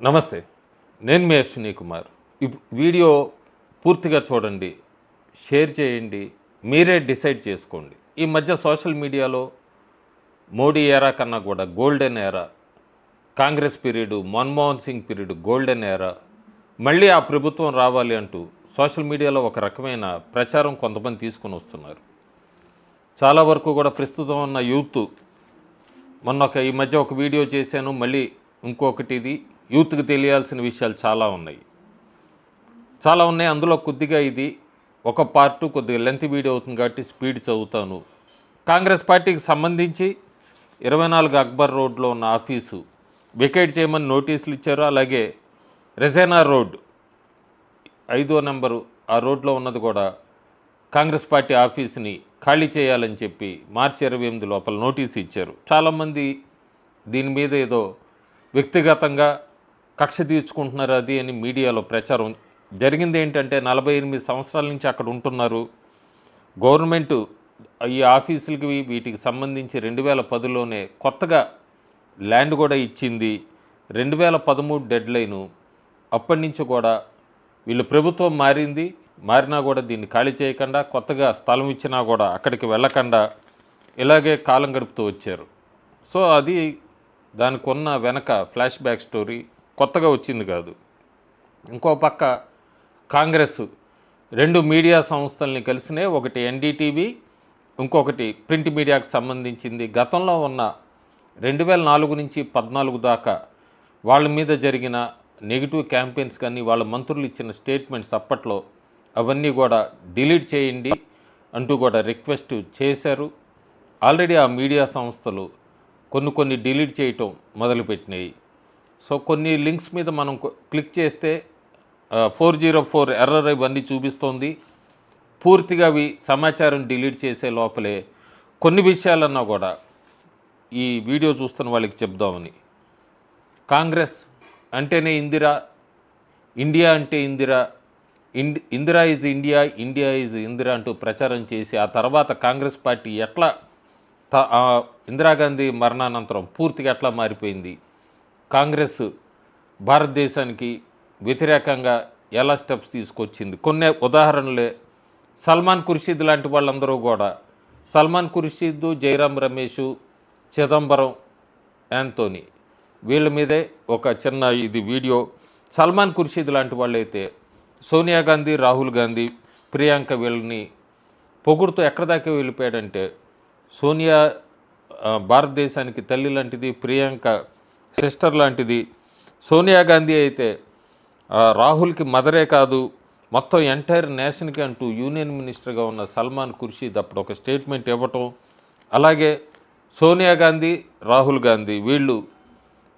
నమస్తే. నేను మీ అశ్విని కుమార్. వీడియో పూర్తిగా చూడండి, షేర్ చేయండి, మీరే డిసైడ్ చేసుకోండి. ఈ మధ్య సోషల్ మీడియాలో మోడీ ఏరా కన్నా కూడా గోల్డెన్ ఏరా, Congress period, Manmohan Singh period golden ఏరా, మళ్ళీ ఆ ప్రభుత్వం రావాలి అంటూ సోషల్ మీడియాలో ఒక రకమైన ప్రచారం కొంతమంది తీసుకొని వస్తున్నారు. చాలా వరకు కూడా ప్రస్తుతం ఉన్న యూత్, ఈ మధ్య ఒక వీడియో చేశాను, మళ్ళీ ఇంకొకటి ఇది యూత్కి తెలియాల్సిన విషయాలు చాలా ఉన్నాయి. అందులో కొద్దిగా ఇది ఒక పార్టు కొద్దిగా లెంత్ వీడియో అవుతుంది కాబట్టి స్పీడ్ చదువుతాను. కాంగ్రెస్ పార్టీకి సంబంధించి 24 అక్బర్ రోడ్లో ఉన్న ఆఫీసు వెకేట్ చేయమని నోటీసులు ఇచ్చారు. అలాగే రెజైనా రోడ్ 5వ నెంబరు ఆ రోడ్లో ఉన్నది కూడా కాంగ్రెస్ పార్టీ ఆఫీసుని ఖాళీ చేయాలని చెప్పి మార్చి 28 లోపల నోటీసు ఇచ్చారు. చాలామంది దీని మీద ఏదో వ్యక్తిగతంగా కక్ష తీర్చుకుంటున్నారు అది అని మీడియాలో ప్రచారం జరిగింది. ఏంటంటే 48 సంవత్సరాల నుంచి అక్కడ ఉంటున్నారు. గవర్నమెంటు ఈ ఆఫీసులకి వీటికి సంబంధించి 2010లోనే కొత్తగా ల్యాండ్ కూడా ఇచ్చింది. 2013 డెడ్ లైను. అప్పటి నుంచి కూడా వీళ్ళు ప్రభుత్వం మారినా కూడా దీన్ని ఖాళీ చేయకుండా, కొత్తగా స్థలం ఇచ్చినా కూడా అక్కడికి వెళ్ళకుండా ఇలాగే కాలం గడుపుతూ వచ్చారు. సో అది దానికి ఉన్న వెనక ఫ్లాష్ బ్యాక్ స్టోరీ, కొత్తగా వచ్చింది కాదు. ఇంకో పక్క కాంగ్రెస్ 2 మీడియా సంస్థల్ని కలిసినే, ఒకటి ఎన్డీటీవీ, ఇంకొకటి ప్రింట్ మీడియాకు సంబంధించింది. గతంలో ఉన్న 2004 నుంచి 14 దాకా వాళ్ళ మీద జరిగిన నెగిటివ్ క్యాంపెయిన్స్ కానీ వాళ్ళ మంత్రులు ఇచ్చిన స్టేట్మెంట్స్ అప్పట్లో అవన్నీ కూడా డిలీట్ చేయండి అంటూ కూడా రిక్వెస్ట్ చేశారు. ఆల్రెడీ ఆ మీడియా సంస్థలు కొన్ని డిలీట్ చేయటం మొదలుపెట్టినాయి. సో కొన్ని లింక్స్ మీద మనం క్లిక్ చేస్తే 404 ఎర్రర్ ఇవన్నీ చూపిస్తోంది. పూర్తిగా అవి సమాచారం డిలీట్ చేసే లోపలే కొన్ని విషయాలన్నా కూడా ఈ వీడియో చూస్తున్న వాళ్ళకి చెప్దామని. కాంగ్రెస్ అంటేనే ఇండియా అంటే Indira is India, India is Indira అంటూ ప్రచారం చేసి, ఆ తర్వాత కాంగ్రెస్ పార్టీ ఎట్లా ఇందిరాగాంధీ మరణానంతరం పూర్తిగా ఎట్లా మారిపోయింది, కాంగ్రెస్ భారతదేశానికి వ్యతిరేకంగా ఎలా స్టెప్స్ తీసుకొచ్చింది, కొన్ని ఉదాహరణలే. సల్మాన్ ఖుర్షీద్ లాంటి వాళ్ళందరూ కూడా, సల్మాన్ ఖుర్షీద్, జైరాం రమేష్, చిదంబరం, యాంతోనీ, వీళ్ళ మీదే ఒక చిన్న ఇది వీడియో. సల్మాన్ ఖుర్షీద్ లాంటి వాళ్ళైతే సోనియా గాంధీ, రాహుల్ గాంధీ, ప్రియాంక వీళ్ళని పొగుడుతూ ఎక్కడి దాకా వెళ్ళిపోయాడంటే, సోనియా భారతదేశానికి తల్లి లాంటిది, ప్రియాంక సిస్టర్ లాంటిది. సోనియా గాంధీ అయితే రాహుల్కి మదరే కాదు, మొత్తం ఎంటైర్ నేషన్కి అంటూ యూనియన్ మినిస్టర్గా ఉన్న సల్మాన్ ఖుర్షీద్ అప్పుడు ఒక స్టేట్మెంట్ ఇవ్వటం. అలాగే సోనియా గాంధీ, రాహుల్ గాంధీ వీళ్ళు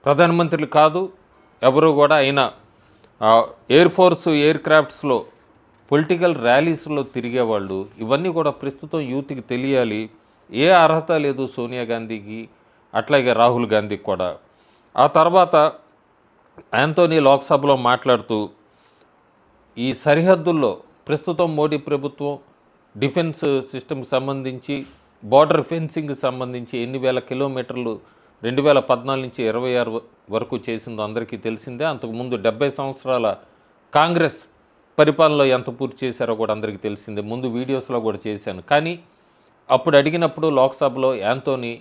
ప్రధానమంత్రులు కాదు ఎవరు కూడా, అయినా ఎయిర్ ఫోర్స్ ఎయిర్ క్రాఫ్ట్స్లో పొలిటికల్ ర్యాలీస్లో తిరిగేవాళ్ళు. ఇవన్నీ కూడా ప్రస్తుతం యూత్కి తెలియాలి. ఏ అర్హత లేదు సోనియా గాంధీకి, అట్లాగే రాహుల్ గాంధీకి కూడా. ఆ తర్వాత యాంతోనీ లోక్సభలో మాట్లాడుతూ, ఈ సరిహద్దుల్లో ప్రస్తుతం మోడీ ప్రభుత్వం డిఫెన్స్ సిస్టమ్కి సంబంధించి, బార్డర్ ఫెన్సింగ్కి సంబంధించి ఎన్ని వేల కిలోమీటర్లు 2014 నుంచి 26 వరకు చేసిందో అందరికీ తెలిసిందే. అంతకుముందు 70 సంవత్సరాల కాంగ్రెస్ పరిపాలనలో ఎంత పూర్తి చేశారో కూడా అందరికీ తెలిసిందే. ముందు వీడియోస్లో కూడా చేశాను. కానీ అప్పుడు అడిగినప్పుడు లోక్సభలో యాంతోనీ,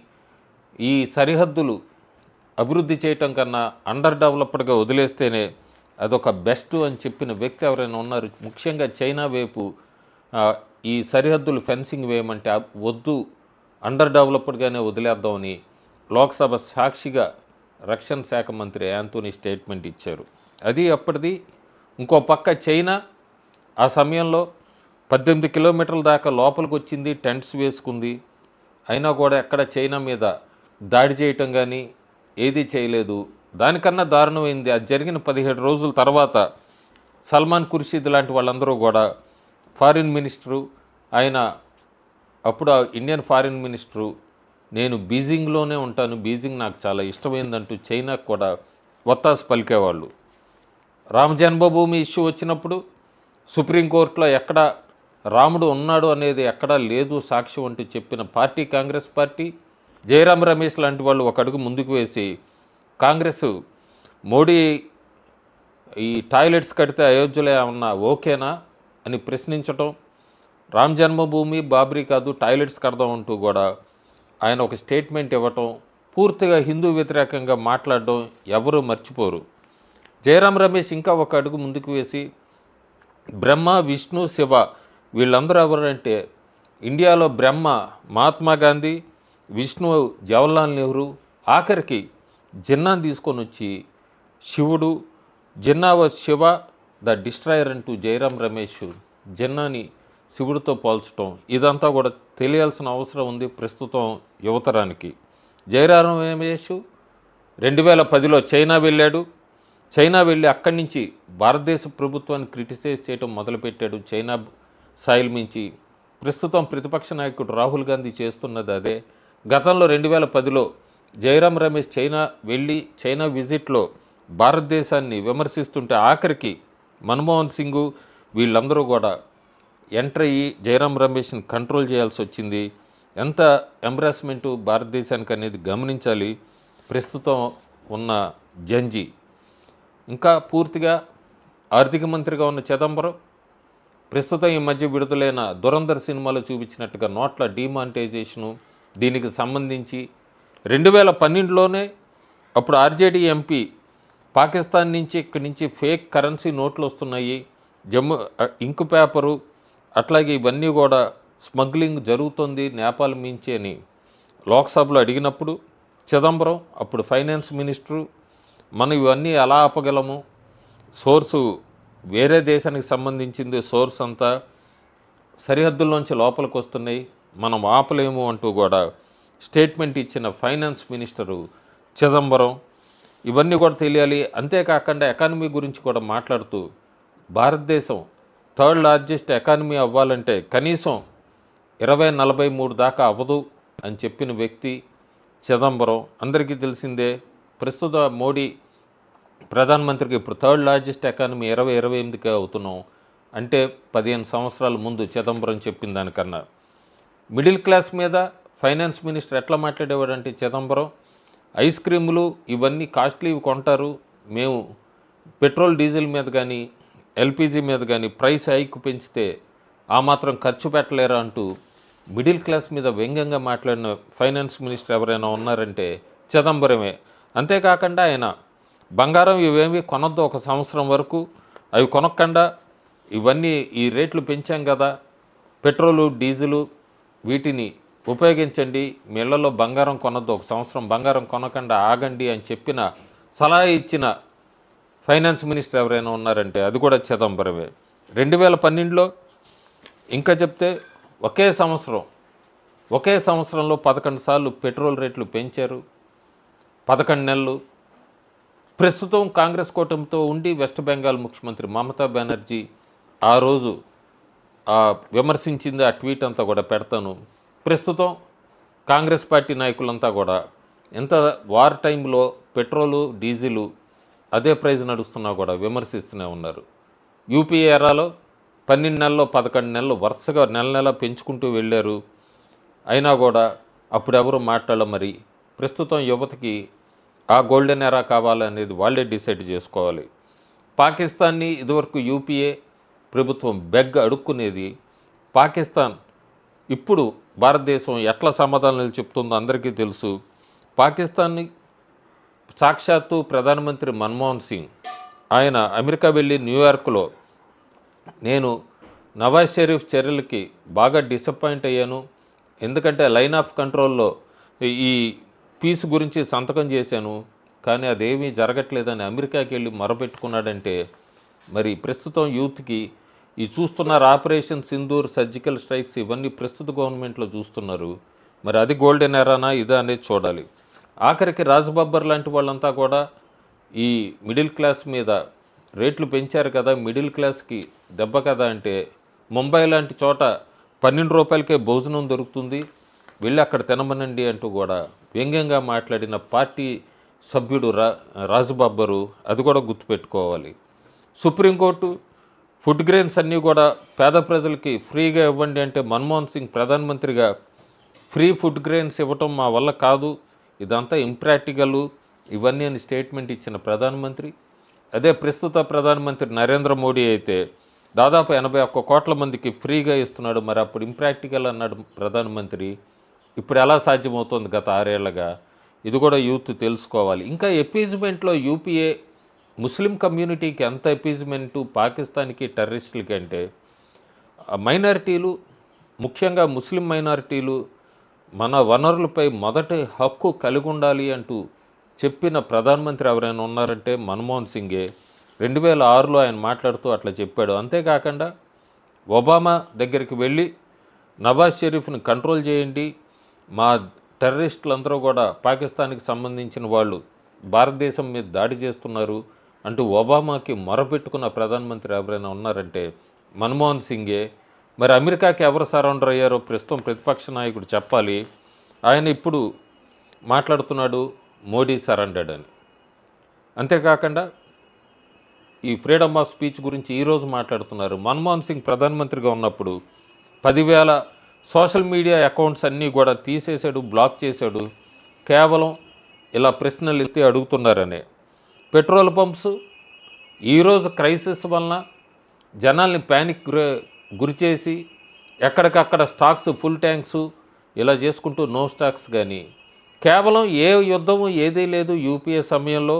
ఈ సరిహద్దులు అభివృద్ధి చేయటం కన్నా అండర్ డెవలప్డ్గా వదిలేస్తేనే అదొక బెస్ట్ అని చెప్పిన వ్యక్తి ఎవరైనా ఉన్నారు. ముఖ్యంగా చైనా వైపు ఈ సరిహద్దులు ఫెన్సింగ్ వేయమంటే వద్దు, అండర్ డెవలప్డ్గానే వదిలేద్దామని లోక్సభ సాక్షిగా రక్షణ శాఖ మంత్రి యాంతోనీ స్టేట్మెంట్ ఇచ్చారు. అది అప్పటిది. ఇంకో పక్క చైనా ఆ సమయంలో 18 కిలోమీటర్ల దాకా లోపలికి వచ్చింది, టెంట్స్ వేసుకుంది. అయినా కూడా ఎక్కడ చైనా మీద దాడి చేయటం కానీ ఏదీ చేయలేదు. దానికన్నా దారుణమైంది, అది జరిగిన 17 రోజుల తర్వాత సల్మాన్ ఖుర్షీద్ లాంటి వాళ్ళందరూ కూడా, ఫారిన్ మినిస్టరు ఆయన, అప్పుడు ఇండియన్ ఫారిన్ మినిస్టరు, నేను బీజింగ్లోనే ఉంటాను, బీజింగ్ నాకు చాలా ఇష్టమైందంటూ చైనాకు కూడా వత్తాసు పలికేవాళ్ళు. రామ జన్మభూమి ఇష్యూ వచ్చినప్పుడు సుప్రీంకోర్టులో ఎక్కడ రాముడు ఉన్నాడు అనేది ఎక్కడా లేదు సాక్ష్యం అంటూ చెప్పిన పార్టీ కాంగ్రెస్ పార్టీ. జైరాం రమేష్ లాంటి వాళ్ళు ఒక అడుగు ముందుకు వేసి కాంగ్రెస్ మోడీ ఈ టాయిలెట్స్ కడితే అయోధ్యలో ఏమన్నా ఓకేనా అని ప్రశ్నించటం, రామ్ జన్మభూమి బాబ్రీ కాదు టాయిలెట్స్ కడదాం అంటూ కూడా ఆయన ఒక స్టేట్మెంట్ ఇవ్వటం, పూర్తిగా హిందూ వ్యతిరేకంగా మాట్లాడడం ఎవరూ మర్చిపోరు. జయరాం రమేష్ ఇంకా ఒక అడుగు ముందుకు వేసి బ్రహ్మ, విష్ణు, శివ వీళ్ళందరూ ఎవరంటే ఇండియాలో బ్రహ్మ మహాత్మా గాంధీ, విష్ణు జవహర్లాల్ నెహ్రూ, ఆఖరికి జిన్నాని తీసుకొని వచ్చి శివుడు, Jinnah was Shiva the destroyer అంటూ జయరాం రమేష్ జిన్నాని శివుడితో పోల్చడం, ఇదంతా కూడా తెలియాల్సిన అవసరం ఉంది ప్రస్తుతం యువతరానికి. జయరాం రమేష్ 2010లో చైనా వెళ్ళాడు. చైనా వెళ్ళి అక్కడి నుంచి భారతదేశ ప్రభుత్వాన్ని క్రిటిసైజ్ చేయడం మొదలుపెట్టాడు. చైనా సాయిల్ మించి ప్రస్తుతం ప్రతిపక్ష నాయకుడు రాహుల్ గాంధీ చేస్తున్నది అదే. గతంలో 2010లో జయరాం రమేష్ చైనా వెళ్ళి చైనా విజిట్లో భారతదేశాన్ని విమర్శిస్తుంటే ఆఖరికి మన్మోహన్ సింగ్ వీళ్ళందరూ కూడా ఎంటర్ అయ్యి జయరాం రమేష్ని కంట్రోల్ చేయాల్సి వచ్చింది. ఎంత ఎంబ్రాస్మెంటు భారతదేశానికి అనేది గమనించాలి ప్రస్తుతం ఉన్న జంజీ. ఇంకా పూర్తిగా ఆర్థిక మంత్రిగా ఉన్న చిదంబరం ప్రస్తుతం ఈ మధ్య విడుదలైన దురంధర్ సినిమాలో చూపించినట్టుగా నోట్ల డిమానిటైజేషను, దీనికి సంబంధించి 2012లోనే అప్పుడు ఆర్జేడీ ఎంపీ పాకిస్తాన్ నుంచి ఇక్కడి నుంచి ఫేక్ కరెన్సీ నోట్లు వస్తున్నాయి, ఇంకు పేపరు అట్లాగే ఇవన్నీ కూడా స్మగ్లింగ్ జరుగుతుంది నేపాల్ మించి అని లోక్సభలో అడిగినప్పుడు చిదంబరం అప్పుడు ఫైనాన్స్ మినిస్టరు, మనం ఇవన్నీ ఎలా ఆపగలము, సోర్సు వేరే దేశానికి సంబంధించింది, సోర్స్ అంతా సరిహద్దుల్లోంచి లోపలికి వస్తున్నాయి, మనం ఆపలేము అంటూ కూడా స్టేట్మెంట్ ఇచ్చిన ఫైనాన్స్ మినిస్టరు చిదంబరం. ఇవన్నీ కూడా తెలియాలి. అంతేకాకుండా ఎకానమీ గురించి కూడా మాట్లాడుతూ భారతదేశం 3rd లార్జెస్ట్ ఎకానమీ అవ్వాలంటే కనీసం 2043 దాకా అవ్వదు అని చెప్పిన వ్యక్తి చిదంబరం. అందరికీ తెలిసిందే ప్రస్తుత మోడీ ప్రధానమంత్రికి ఇప్పుడు 3rd లార్జెస్ట్ ఎకానమీ 2028కే అవుతున్నాం అంటే 15 సంవత్సరాల ముందు చిదంబరం చెప్పిన దానికన్నా. మిడిల్ క్లాస్ మీద ఫైనాన్స్ మినిస్టర్ ఎట్లా మాట్లాడేవాడంటే చిదంబరం, ఐస్ క్రీములు ఇవన్నీ కాస్ట్లీవి కొంటారు, మేము పెట్రోల్ డీజిల్ మీద కానీ ఎల్పిజి మీద కానీ ప్రైస్ హైక్ పెంచితే ఆ మాత్రం ఖర్చు పెట్టలేరా అంటూ మిడిల్ క్లాస్ మీద వ్యంగ్యంగా మాట్లాడిన ఫైనాన్స్ మినిస్టర్ ఎవరైనా ఉన్నారంటే చిదంబరమే. అంతేకాకుండా ఆయన బంగారం ఇవేమి కొనొద్దు ఒక సంవత్సరం వరకు, అవి కొనకుండా ఇవన్నీ ఈ రేట్లు పెంచాం కదా, పెట్రోలు డీజిలు వీటిని ఉపయోగించండి, మీ ఇళ్లలో బంగారం కొనొద్దు, ఒక సంవత్సరం బంగారం కొనకుండా ఆగండి అని చెప్పిన సలహా ఇచ్చిన ఫైనాన్స్ మినిస్టర్ ఎవరైనా ఉన్నారంటే అది కూడా చిదంబరమే. 2012లో ఇంకా చెప్తే ఒకే సంవత్సరంలో 11 సార్లు పెట్రోల్ రేట్లు పెంచారు, 11 నెలలు. ప్రస్తుతం కాంగ్రెస్ కూటమితో ఉండి వెస్ట్ బెంగాల్ ముఖ్యమంత్రి మమతా బెనర్జీ ఆ రోజు విమర్శించింది, ఆ ట్వీట్ అంతా కూడా పెడతాను. ప్రస్తుతం కాంగ్రెస్ పార్టీ నాయకులంతా కూడా ఎంత వార్ టైంలో పెట్రోలు డీజిలు అదే ప్రైజ్ నడుస్తున్నా కూడా విమర్శిస్తూనే ఉన్నారు. యూపీఏ ఎరాలో 12 నెలల్లో 11 నెలలు వరుసగా నెల పెంచుకుంటూ వెళ్ళారు. అయినా కూడా అప్పుడు ఎవరు మాట్లాడాలి. మరి ప్రస్తుతం యువతకి ఆ గోల్డెన్ ఎరా కావాలనేది వాళ్ళే డిసైడ్ చేసుకోవాలి. పాకిస్తాన్ని ఇదివరకు యూపీఏ ప్రభుత్వం అడుక్కునేది. పాకిస్తాన్ ఇప్పుడు భారతదేశం ఎట్లా సమాధానాలు చెప్తుందో అందరికీ తెలుసు. పాకిస్తాన్ని సాక్షాత్తు ప్రధానమంత్రి మన్మోహన్ సింగ్ ఆయన అమెరికా వెళ్ళి న్యూయార్క్లో నేను నవాజ్ షరీఫ్ చర్యలకి బాగా డిసప్పాయింట్ అయ్యాను, ఎందుకంటే లైన్ ఆఫ్ కంట్రోల్లో ఈ పీస్ గురించి సంతకం చేశాను కానీ అదేమీ జరగట్లేదని అమెరికాకి వెళ్ళి మొరపెట్టుకున్నాడంటే మరి ప్రస్తుతం యూత్కి ఈ చూస్తున్నారు ఆపరేషన్ సింధూర్, సర్జికల్ స్ట్రైక్స్ ఇవన్నీ ప్రస్తుత గవర్నమెంట్లో చూస్తున్నారు. మరి అది గోల్డెన్ ఎరానా ఇదా అనేది చూడాలి. ఆఖరికి రాజ్బబ్బర్ లాంటి వాళ్ళంతా కూడా ఈ మిడిల్ క్లాస్ మీద రేట్లు పెంచారు కదా, మిడిల్ క్లాస్కి దెబ్బ కదా అంటే ముంబై లాంటి చోట 12 రూపాయలకే భోజనం దొరుకుతుంది, వెళ్ళి అక్కడ తినమనండి అంటూ కూడా వ్యంగ్యంగా మాట్లాడిన పార్టీ సభ్యుడు రాజ్బబ్బరు, అది కూడా గుర్తుపెట్టుకోవాలి. సుప్రీంకోర్టు ఫుడ్ గ్రెయిన్స్ అన్నీ కూడా పేద ప్రజలకి ఫ్రీగా ఇవ్వండి అంటే మన్మోహన్ సింగ్ ప్రధానమంత్రిగా ఫ్రీ ఫుడ్ గ్రెయిన్స్ ఇవ్వటం మా వల్ల కాదు, ఇదంతా ఇంప్రాక్టికల్ ఇవన్నీ అని స్టేట్మెంట్ ఇచ్చిన ప్రధానమంత్రి అదే ప్రస్తుత ప్రధానమంత్రి నరేంద్ర మోడీ అయితే దాదాపు 81 కోట్ల మందికి ఫ్రీగా ఇస్తున్నాడు. మరి అప్పుడు ఇంప్రాక్టికల్ అన్నాడు ప్రధానమంత్రి. ఇప్పుడు ఎలా సాధ్యమవుతుంది గత 6 ఏళ్లుగా? ఇది కూడా యూత్ తెలుసుకోవాలి. ఇంకా ఎపీజ్మెంట్లో యూపీఏ ముస్లిం కమ్యూనిటీకి ఎంత ఎపీజ్మెంటు పాకిస్తాన్కి టెర్రరిస్టులకి అంటే మైనారిటీలు, ముఖ్యంగా ముస్లిం మైనారిటీలు మన వనరులపై మొదటి హక్కు కలిగి ఉండాలి అంటూ చెప్పిన ప్రధానమంత్రి ఎవరైనా ఉన్నారంటే మన్మోహన్ సింగే. 2006లో ఆయన మాట్లాడుతూ అట్లా చెప్పాడు. అంతేకాకుండా ఒబామా దగ్గరికి వెళ్ళి నవాజ్ షరీఫ్ని కంట్రోల్ చేయండి, మా టెర్రరిస్టులందరూ కూడా పాకిస్తాన్కి సంబంధించిన వాళ్ళు భారతదేశం మీద దాడి చేస్తున్నారు అంటూ ఒబామాకి మొరపెట్టుకున్న ప్రధానమంత్రి ఎవరైనా ఉన్నారంటే మన్మోహన్ సింగే. మరి అమెరికాకి ఎవరు సరెండర్ అయ్యారో ప్రస్తుతం ప్రతిపక్ష నాయకుడు చెప్పాలి. ఆయన ఇప్పుడు మాట్లాడుతున్నాడు మోడీ సరెండర్డ్ అని. అంతేకాకుండా ఈ ఫ్రీడమ్ ఆఫ్ స్పీచ్ గురించి ఈరోజు మాట్లాడుతున్నారు. మన్మోహన్ సింగ్ ప్రధానమంత్రిగా ఉన్నప్పుడు 10,000 సోషల్ మీడియా అకౌంట్స్ అన్నీ కూడా తీసేశాడు, బ్లాక్ చేశాడు. కేవలం ఇలా ప్రశ్నలు ఎత్తి అడుగుతున్నారనే. పెట్రోల్ పంప్స్ ఈరోజు క్రైసిస్ వలన జనాల్ని ప్యానిక్ గురిచేసి ఎక్కడికక్కడ స్టాక్స్ ఫుల్ ట్యాంక్స్ ఇలా చేసుకుంటూ నో స్టాక్స్. కానీ కేవలం ఏ యుద్ధము ఏదీ లేదు యూపీఏ సమయంలో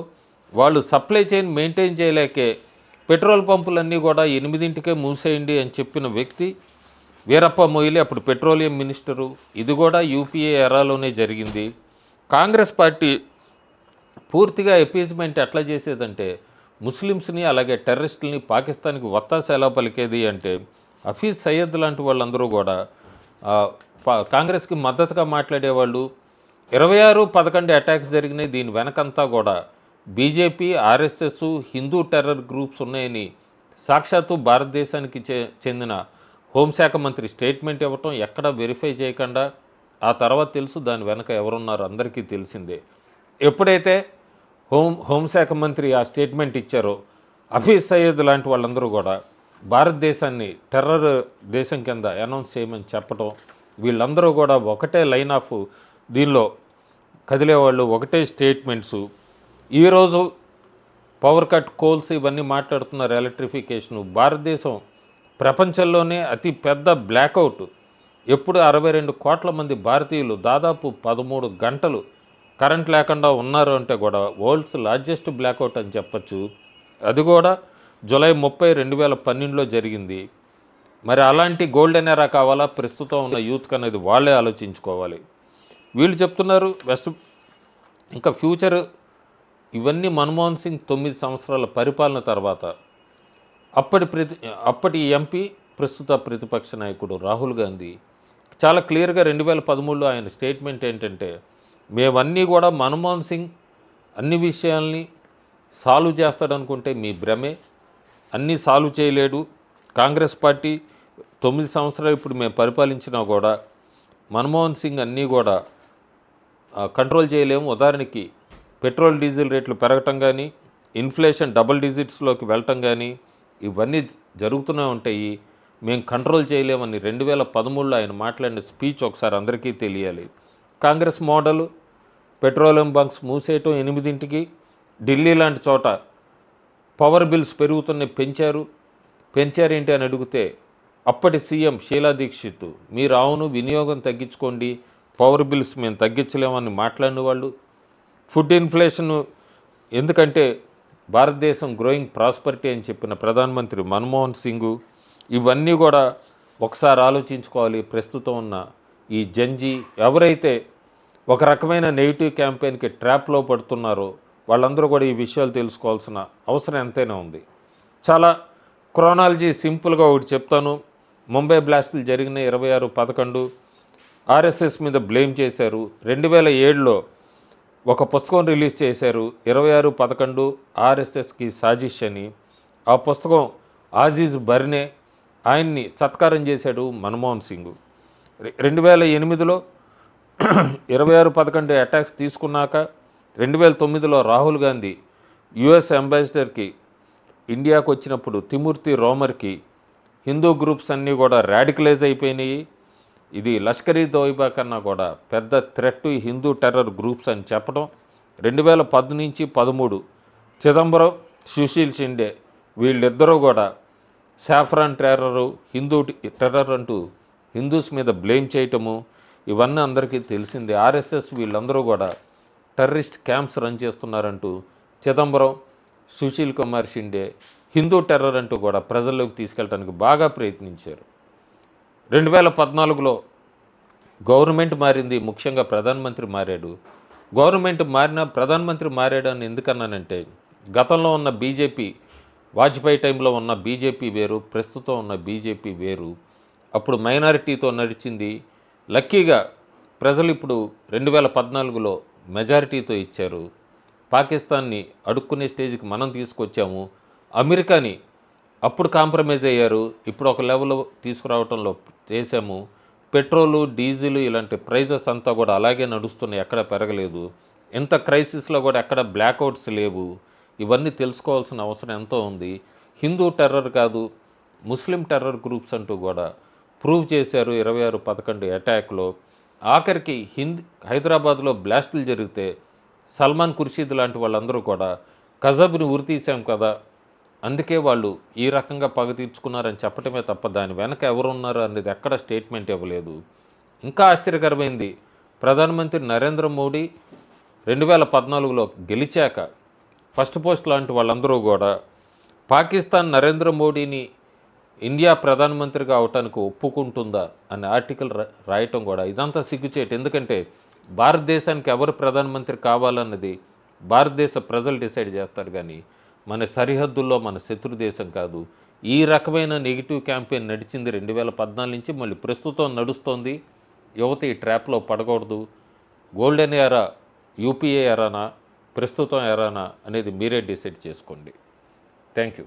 వాళ్ళు సప్లై చైన్ మెయింటైన్ చేయలేకే పెట్రోల్ పంపులన్నీ కూడా 8ంటికే మూసేయండి అని చెప్పిన వ్యక్తి వీరప్ప మొయిలీ, అప్పుడు పెట్రోలియం మినిస్టరు. ఇది కూడా యూపీఏ ఎరాలోనే జరిగింది. కాంగ్రెస్ పార్టీ పూర్తిగా ఎపీజ్మెంట్ ఎట్లా చేసేదంటే ముస్లిమ్స్ని అలాగే టెర్రరిస్టులని పాకిస్తాన్కి వత్తాస ఎలా పలికేది అంటే హఫీజ్ సయ్యద్ లాంటి వాళ్ళందరూ కూడా కాంగ్రెస్కి మద్దతుగా మాట్లాడేవాళ్ళు. 26/11 అటాక్స్ జరిగినాయి. దీని వెనకంతా కూడా BJP, RSS, Hindu terror groups ఉన్నాయని సాక్షాత్తు భారతదేశానికి చెందిన హోంశాఖ మంత్రి స్టేట్మెంట్ ఇవ్వటం ఎక్కడా వెరిఫై చేయకుండా ఆ తర్వాత తెలుసు దాని వెనక ఎవరున్నారో అందరికీ తెలిసిందే. ఎప్పుడైతే హోంశాఖ మంత్రి ఆ స్టేట్మెంట్ ఇచ్చారో హఫీజ్ సయ్యద్ లాంటి వాళ్ళందరూ కూడా భారతదేశాన్ని టెర్రర్ దేశం కింద అనౌన్స్ చేయమని చెప్పటం, వీళ్ళందరూ కూడా ఒకటే లైన్ ఆఫ్ దీనిలో కదిలేవాళ్ళు, ఒకటే స్టేట్మెంట్సు. ఈరోజు పవర్ కట్, కోల్స్ ఇవన్నీ మాట్లాడుతున్నారు, ఎలక్ట్రిఫికేషను. భారతదేశం ప్రపంచంలోనే అతి పెద్ద బ్లాకౌట్. ఎప్పుడు 62 కోట్ల మంది భారతీయులు దాదాపు 13 గంటలు కరెంట్ లేకుండా ఉన్నారు అంటే కూడా వరల్డ్స్ లార్జెస్ట్ బ్లాకౌట్ అని చెప్పచ్చు. అది కూడా జూలై 30, 2012లో జరిగింది. మరి అలాంటి గోల్డెన్ ఎరా కావాలా ప్రస్తుతం ఉన్న యూత్కి అనేది వాళ్ళే ఆలోచించుకోవాలి. వీళ్ళు చెప్తున్నారు ఇంకా ఫ్యూచర్. ఇవన్నీ మన్మోహన్ సింగ్ 9 సంవత్సరాల పరిపాలన తర్వాత అప్పటి ఎంపీ, ప్రస్తుత ప్రతిపక్ష నాయకుడు రాహుల్ గాంధీ చాలా క్లియర్గా 2013లో ఆయన స్టేట్మెంట్ ఏంటంటే మేమన్నీ కూడా మన్మోహన్ సింగ్ అన్ని విషయాల్ని సాల్వ్ చేస్తాడనుకుంటే మీ భ్రమే, అన్నీ సాల్వ్ చేయలేడు. కాంగ్రెస్ పార్టీ 9 సంవత్సరాలు ఇప్పుడు మేము పరిపాలించినా కూడా మన్మోహన్ సింగ్ అన్నీ కూడా కంట్రోల్ చేయలేము. ఉదాహరణకి పెట్రోల్ డీజిల్ రేట్లు పెరగటం కానీ, ఇన్ఫ్లేషన్ డబుల్ డిజిట్స్లోకి వెళ్ళటం కానీ ఇవన్నీ జరుగుతూనే ఉంటాయి. మేము కంట్రోల్ చేయలేమని 2013లో ఆయన మాట్లాడిన స్పీచ్ ఒకసారి అందరికీ తెలియాలి. కాంగ్రెస్ మోడల్ పెట్రోలియం బంక్స్ మూసేయటం 8ంటికి, ఢిల్లీ లాంటి చోట పవర్ బిల్స్ పెరుగుతున్నాయి, పెంచారేంటి అని అడిగితే అప్పటి సీఎం షీలా దీక్షిత్ మీరు అవును వినియోగం తగ్గించుకోండి, పవర్ బిల్స్ మేము తగ్గించలేమని మాట్లాడిన వాళ్ళు. ఫుడ్ ఇన్ఫ్లేషన్ ఎందుకంటే భారతదేశం గ్రోయింగ్ ప్రాస్పరిటీ అని చెప్పిన ప్రధానమంత్రి మన్మోహన్ సింగ్. ఇవన్నీ కూడా ఒకసారి ఆలోచించుకోవాలి. ప్రస్తుతం ఉన్న ఈ జంజీ ఎవరైతే ఒక రకమైన నెగిటివ్ క్యాంపెయిన్కి ట్రాప్లో పడుతున్నారో వాళ్ళందరూ కూడా ఈ విషయాలు తెలుసుకోవాల్సిన అవసరం ఎంతైనా ఉంది. చాలా క్రోనాలజీ సింపుల్గా ఒకటి చెప్తాను. ముంబై బ్లాస్టులు జరిగిన 26/11 ఆర్ఎస్ఎస్ మీద బ్లేమ్ చేశారు. 2007లో ఒక పుస్తకం రిలీజ్ చేశారు 26/11 ఆర్ఎస్ఎస్కి సాజిష్ అని. ఆ పుస్తకం ఆజీజ్ బర్నే ఆయన్ని సత్కారం చేశాడు మన్మోహన్ సింగ్. 2008లో 26/11 అటాక్స్ తీసుకున్నాక 2009లో రాహుల్ గాంధీ యుఎస్ అంబాసిడర్కి ఇండియాకు వచ్చినప్పుడు తిమూర్తి రోమర్కి హిందూ గ్రూప్స్ అన్నీ కూడా రాడికలైజ్ అయిపోయినాయి. ఇది లష్కర్ ఈ తోయిబా కన్నా కూడా పెద్ద థ్రెట్ హిందూ టెర్రర్ గ్రూప్స్ అని చెప్పడం. 2010 నుంచి 13 చిదంబరం సుశీల్ షిండే వీళ్ళిద్దరూ కూడా సాఫ్రాన్ టెర్రరు హిందూ టెర్రర్ అంటూ హిందూస్ మీద బ్లేమ్ చేయటము ఇవన్నీ అందరికీ తెలిసిందే. ఆర్ఎస్ఎస్ వీళ్ళందరూ కూడా టెర్రరిస్ట్ క్యాంప్స్ రన్ చేస్తున్నారంటూ చిదంబరం, సుశీల్ కుమార్ షిండే హిందూ టెర్రర్ అంటూ కూడా ప్రజల్లోకి తీసుకెళ్ళడానికి బాగా ప్రయత్నించారు. 2014లో గవర్నమెంట్ మారింది, ముఖ్యంగా ప్రధానమంత్రి మారాడు. గవర్నమెంట్ మారినా ప్రధానమంత్రి మారాడు అని ఎందుకన్నానంటే, గతంలో ఉన్న బీజేపీ, వాజ్పేయి టైంలో ఉన్న బీజేపీ వేరు, ప్రస్తుతం ఉన్న బీజేపీ వేరు. అప్పుడు మైనారిటీతో నడిచింది. లక్కీగా ప్రజలు ఇప్పుడు 2014లో మెజారిటీతో ఇచ్చారు. పాకిస్తాన్ని అడుక్కునే స్టేజ్కి మనం తీసుకొచ్చాము. అమెరికాని అప్పుడు కాంప్రమైజ్ అయ్యారు, ఇప్పుడు ఒక లెవెల్ తీసుకురావడంలో చేశాము. పెట్రోలు, డీజిల్ ఇలాంటి ప్రైజెస్ అంతా కూడా అలాగే నడుస్తున్నాయి, ఎక్కడ పెరగలేదు. ఇంత క్రైసిస్లో కూడా ఎక్కడ బ్లాక్అవుట్స్ లేవు. ఇవన్నీ తెలుసుకోవాల్సిన అవసరం ఎంతో ఉంది. హిందూ టెర్రర్ కాదు, ముస్లిం టెర్రర్ గ్రూప్స్ అంటూ కూడా ప్రూవ్ చేశారు 26/11 అటాక్లో. ఆఖరికి హైదరాబాద్లో బ్లాస్టులు జరిగితే సల్మాన్ ఖుర్షీద్ లాంటి వాళ్ళందరూ కూడా కజబ్ని ఉరితీసాం కదా, అందుకే వాళ్ళు ఈ రకంగా పగ తీర్చుకున్నారని చెప్పటమే తప్ప దాని వెనక ఎవరున్నారు అనేది ఎక్కడ స్టేట్మెంట్ ఇవ్వలేదు. ఇంకా ఆశ్చర్యకరమైంది, ప్రధానమంత్రి నరేంద్ర మోడీ 2014లో గెలిచాక ఫస్ట్ పోస్ట్ లాంటి వాళ్ళందరూ కూడా పాకిస్తాన్ నరేంద్ర మోడీని ఇండియా ప్రధానమంత్రిగా అవటానికి ఒప్పుకుంటుందా అనే ఆర్టికల్ రాయటం కూడా ఇదంతా సిగ్గుచేటు. ఎందుకంటే భారతదేశానికి ఎవరు ప్రధానమంత్రి కావాలన్నది భారతదేశ ప్రజలు డిసైడ్ చేస్తారు, కానీ మన సరిహద్దుల్లో మన శత్రు దేశం కాదు. ఈ రకమైన నెగిటివ్ క్యాంపెయిన్ నడిచింది 2014 నుంచి, మళ్ళీ ప్రస్తుతం నడుస్తోంది. యువత ఈ ట్రాప్లో పడకూడదు. గోల్డెన్ ఎరా యూపీఏ ఎరానా, ప్రస్తుతం ఎరానా అనేది మీరే డిసైడ్ చేసుకోండి. Thank you.